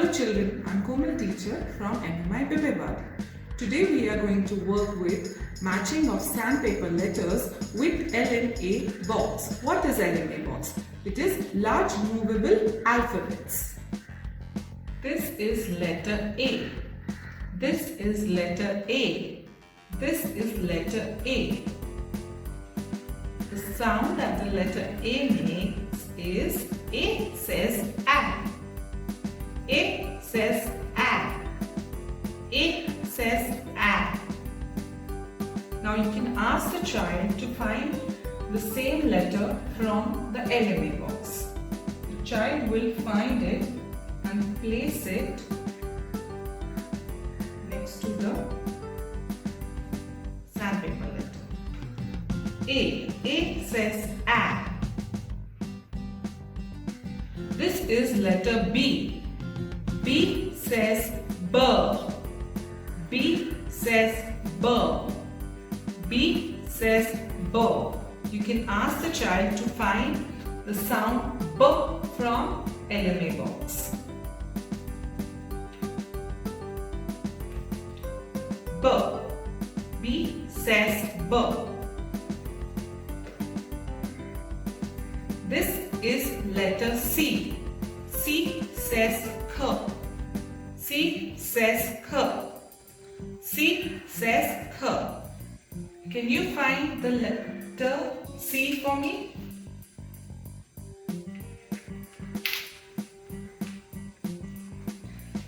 Hello children, I'm Komal teacher from MMI Bibvewadi. Today we are going to work with matching of sandpaper letters with LMA box. What is LMA box? It is large movable alphabets. This is letter A. This is letter A. This is letter A. The sound that the letter A makes is A says A. A says A. A says A. Now you can ask the child to find the same letter from the LMA box. The child will find it and place it next to the sandpaper letter. A says A. This is letter B. B says B. B says B. B says B. You can ask the child to find the sound B from LMA box. B. B says B. This is letter C. C says K. C says K. C says K. Can you find the letter C for me?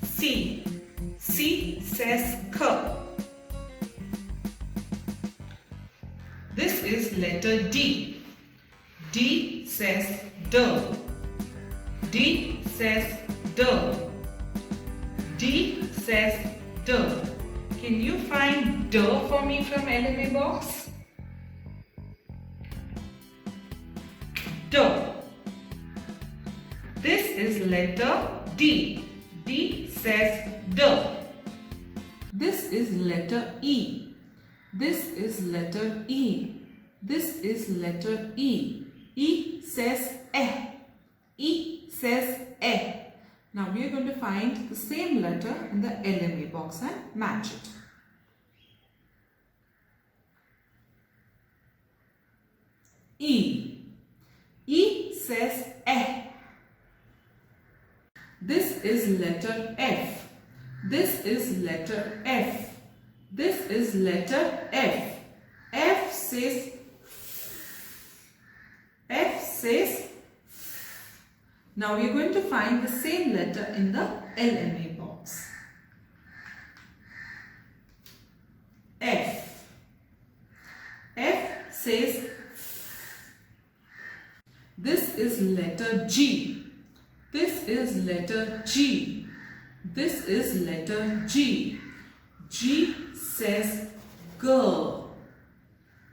C. C says K. This is letter D. D says D. D says D. D says D. Can you find D for me from LMA box? D. This is letter D. D says D. This is letter E. This is letter E. This is letter E. E says E. E says E. Now we are going to find the same letter in the LMA box and match it. E. E says E. This is letter F. This is letter F. This is letter F. F says F says. Now we are going to find the same letter in the LMA box. F. F says. This is letter G. This is letter G. This is letter G. G says girl.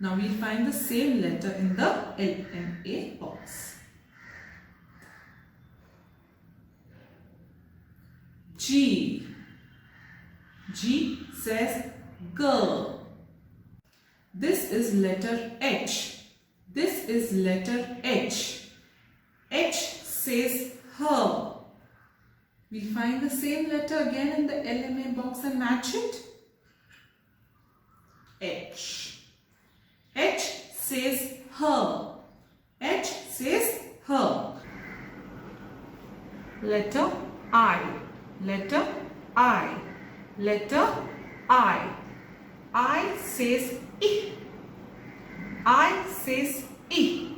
Now we find the same letter in the LMA box. G. G says girl. This is letter H. This is letter H. H says her. We find the same letter again in the LMA box and match it. H. H says her. H says her. Letter I. Letter I. Letter I. I says I. I says I.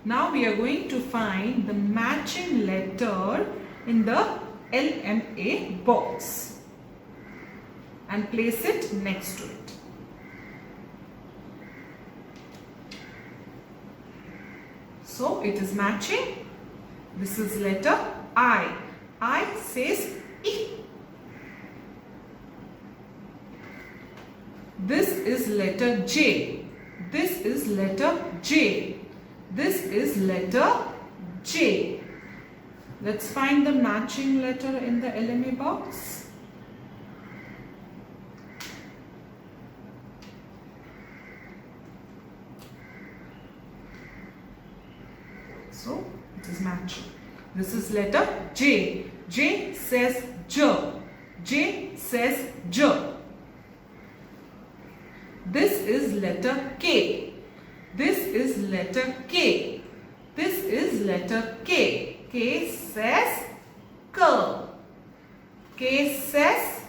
Now we are going to find the matching letter in the LMA box and place it next to it. So it is matching. This is letter I. I says I. This is letter J. This is letter J. This is letter J. Let's find the matching letter in the LMA box. So it is matching. This is letter J. J says J. J says J. This is letter K. This is letter K. This is letter K. K says K. K says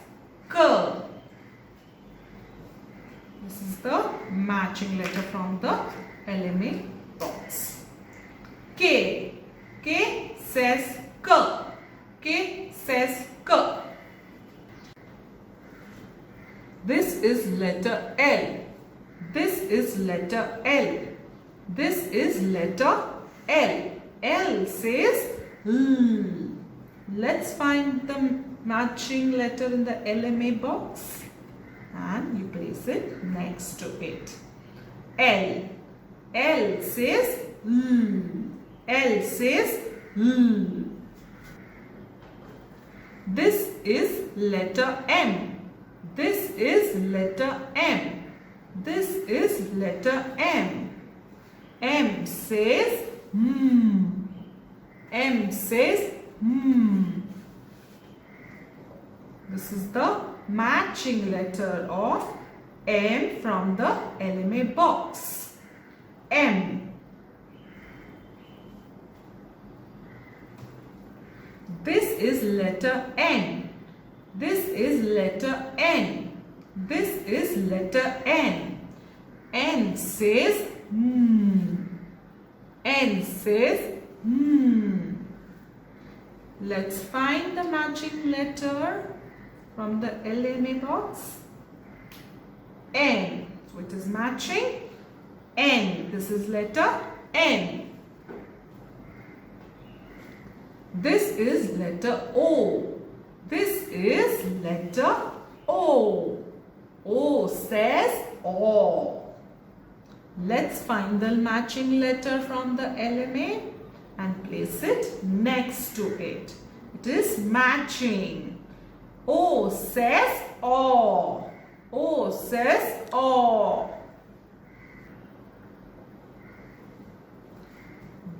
K. This is the matching letter from the LMA box. K. K says K. K says K. This is letter L. This is letter L. This is letter L. L says L. Let's find the matching letter in the LMA box and you place it next to it. L. L says L. L says L. This is letter M. This is letter M. This is letter M. M says M. M says M. This is the matching letter of M from the LMA box. M. This is letter N. This is letter N. This is letter N. N says N. N says N. Let's find the matching letter from the LMA box. N. So it is matching. N. This is letter N. This is letter O. This is letter O. O says O. Let's find the matching letter from the LMA and place it next to it. It is matching. O says O. O says O.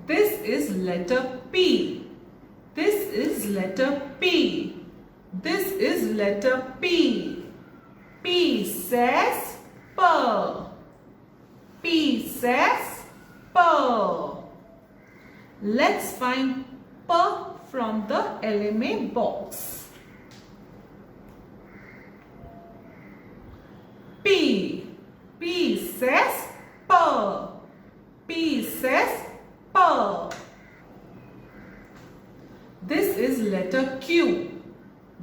This is letter P. This is letter P. This is letter P. P says P. P says P. Let's find P from the LMA box. P. P says P. P says P. This is letter Q.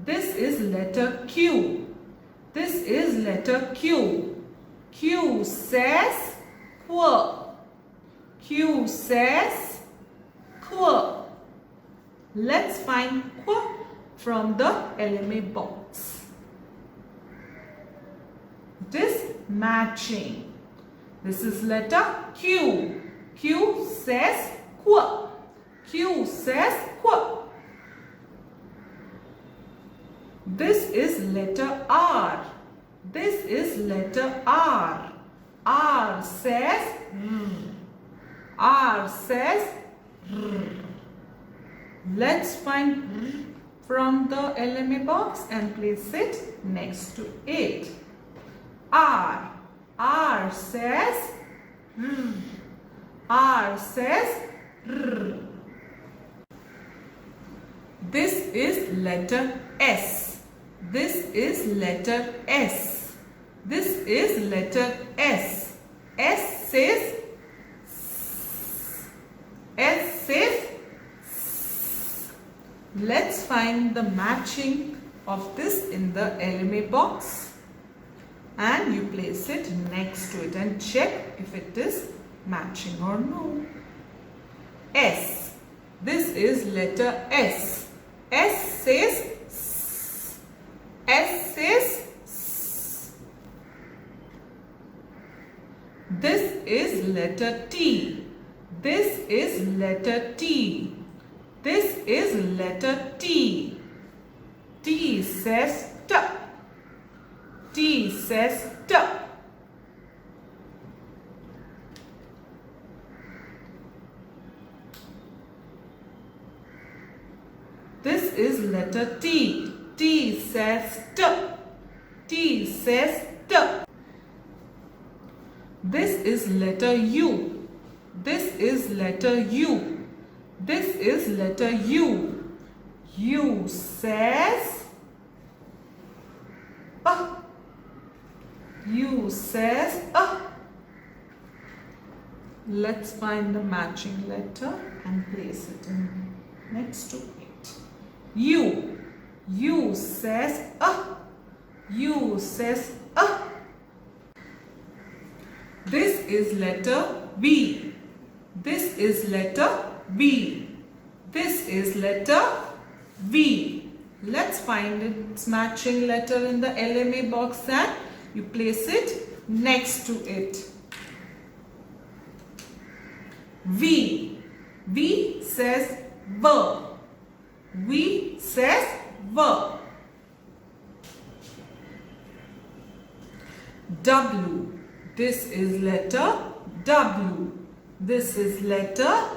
This is letter Q. This is letter Q. Q says Q. Q says Q. Let's find Q from the LMA box. It is matching. This is letter Q. Q says Q. Q says Q. This is letter R. This is letter R. R says R. R says R. Let's find R from the LMA box and place it next to it. R. R says R. R says R. This is letter S. This is letter S. This is letter S. S says S. S says S. Let's find the matching of this in the LMA box and you place it next to it and check if it is matching or no. S. This is letter S. S says S. S says S. This is letter T. This is letter T. This is letter T. T says T. T says T. This is letter T. T says T. T says T. This is letter U. This is letter U. This is letter U. U says A. U says A. Let's find the matching letter and place it in next to it. U. U says A. U says A. This is letter B. This is letter B. This is letter V. Let's find its matching letter in the LMA box and you place it next to it. V. V says V. V says V. W. This is letter W. This is letter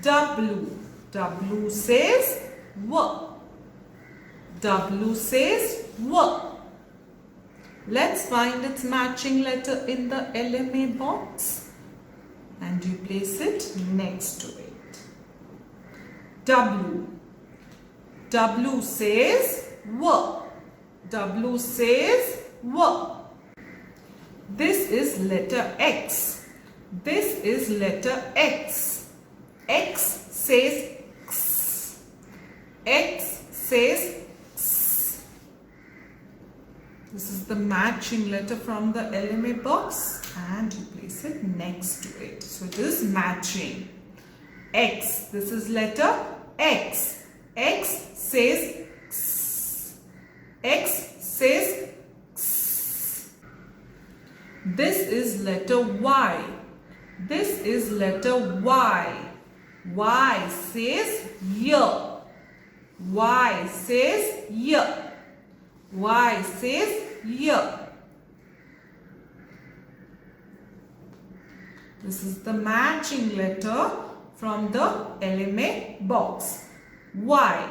W. W says W. W says W. Let's find its matching letter in the LMA box and you place it next to it. W. W says W. W says W. This is letter X. This is letter X. X says X. X says X. This is the matching letter from the LMA box and you place it next to it. So this is matching. X. This is letter X. X says X. X says X. This is letter Y. This is letter Y. Y says Y. Y says Y. Y says Y. This is the matching letter from the LMA box. Y.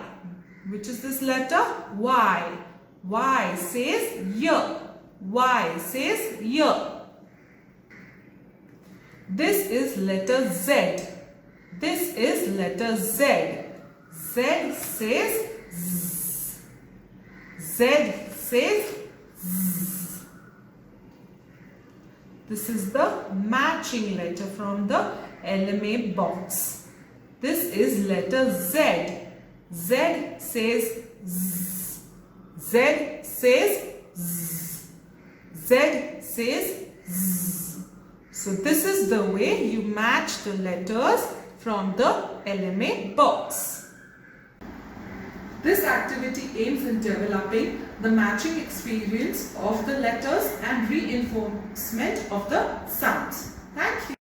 Which is this letter? Y. Y says Y. Y says Y. This is letter Z. This is letter Z. Z says Z. Z says Z. This is the matching letter from the LMA box. This is letter Z. Z says Z. Z says Z. Z says Z. So this is the way you match the letters from the LMA box. This activity aims in developing the matching experience of the letters and reinforcement of the sounds. Thank you.